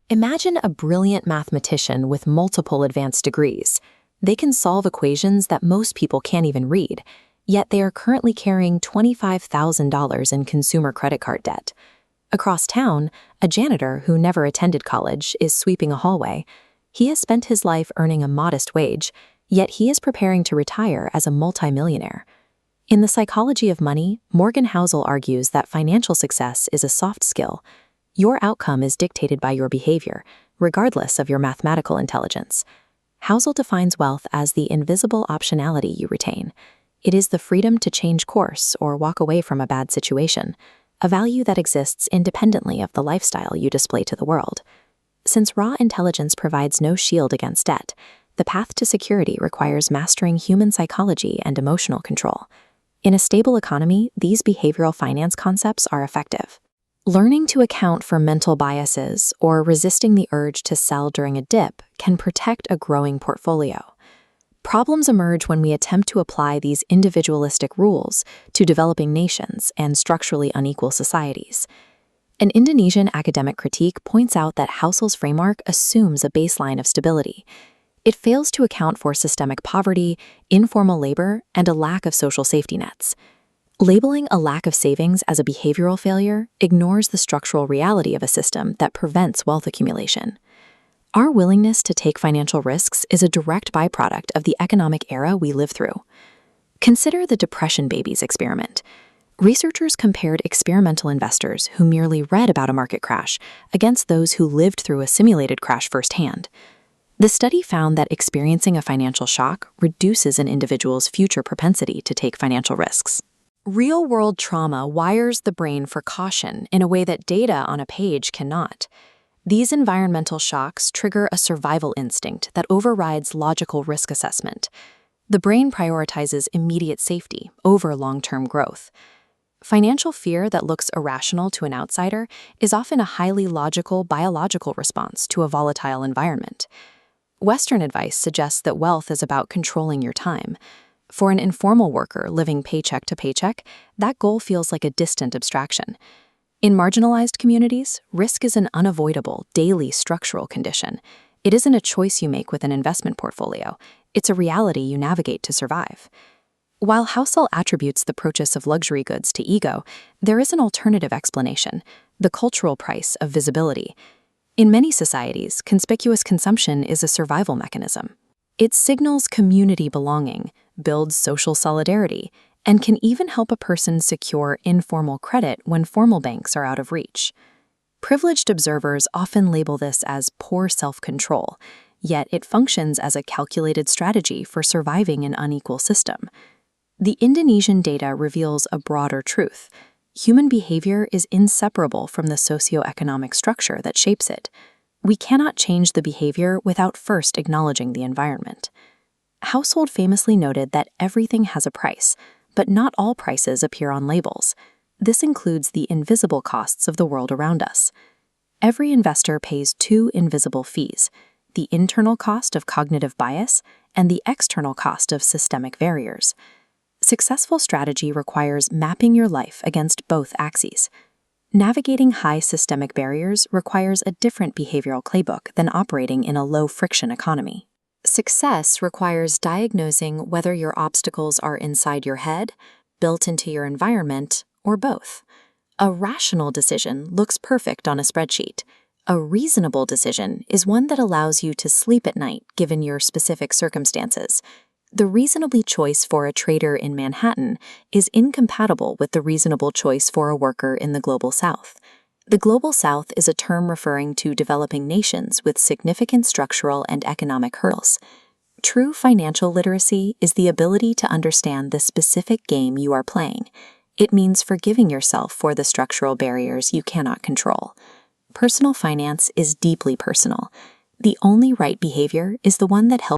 Imagine a brilliant mathematician with multiple advanced degrees. They can solve equations that most people can't even read, yet they are currently carrying $25,000 in consumer credit card debt. Across town, a janitor who never attended college is sweeping a hallway. He has spent his life earning a modest wage, yet he is preparing to retire as a multimillionaire. In The Psychology of Money, Morgan Housel argues that financial success is a soft skill. Your outcome is dictated by your behavior, regardless of your mathematical intelligence. Housel defines wealth as the invisible optionality you retain. It is the freedom to change course or walk away from a bad situation, a value that exists independently of the lifestyle you display to the world. Since raw intelligence provides no shield against debt, the path to security requires mastering human psychology and emotional control. In a stable economy, these behavioral finance concepts are effective. Learning to account for mental biases or resisting the urge to sell during a dip can protect a growing portfolio. Problems emerge when we attempt to apply these individualistic rules to developing nations and structurally unequal societies. An Indonesian academic critique points out that Housel's framework assumes a baseline of stability. It fails to account for systemic poverty, informal labor, and a lack of social safety nets. Labeling a lack of savings as a behavioral failure ignores the structural reality of a system that prevents wealth accumulation. Our willingness to take financial risks is a direct byproduct of the economic era we live through. Consider the Depression Babies experiment. Researchers compared experimental investors who merely read about a market crash against those who lived through a simulated crash firsthand. The study found that experiencing a financial shock reduces an individual's future propensity to take financial risks. Real-world trauma wires the brain for caution in a way that data on a page cannot. These environmental shocks trigger a survival instinct that overrides logical risk assessment. The brain prioritizes immediate safety over long-term growth. Financial fear that looks irrational to an outsider is often a highly logical biological response to a volatile environment. Western advice suggests that wealth is about controlling your time. For an informal worker living paycheck to paycheck, that goal feels like a distant abstraction. In marginalized communities, risk is an unavoidable, daily structural condition. It isn't a choice you make with an investment portfolio. It's a reality you navigate to survive. While Housel attributes the purchase of luxury goods to ego, there is an alternative explanation: the cultural price of visibility. In many societies, conspicuous consumption is a survival mechanism. It signals community belonging, builds social solidarity, and can even help a person secure informal credit when formal banks are out of reach. Privileged observers often label this as poor self-control, yet it functions as a calculated strategy for surviving an unequal system. The Indonesian data reveals a broader truth. Human behavior is inseparable from the socioeconomic structure that shapes it. We cannot change the behavior without first acknowledging the environment. Household famously noted that everything has a price, but not all prices appear on labels. This includes the invisible costs of the world around us. Every investor pays two invisible fees: the internal cost of cognitive bias and the external cost of systemic barriers. Successful strategy requires mapping your life against both axes. Navigating high systemic barriers requires a different behavioral playbook than operating in a low-friction economy. Success requires diagnosing whether your obstacles are inside your head, built into your environment, or both. A rational decision looks perfect on a spreadsheet. A reasonable decision is one that allows you to sleep at night given your specific circumstances. The reasonable choice for a trader in Manhattan is incompatible with the reasonable choice for a worker in the Global South. The Global South is a term referring to developing nations with significant structural and economic hurdles. True financial literacy is the ability to understand the specific game you are playing. It means forgiving yourself for the structural barriers you cannot control. Personal finance is deeply personal. The only right behavior is the one that helps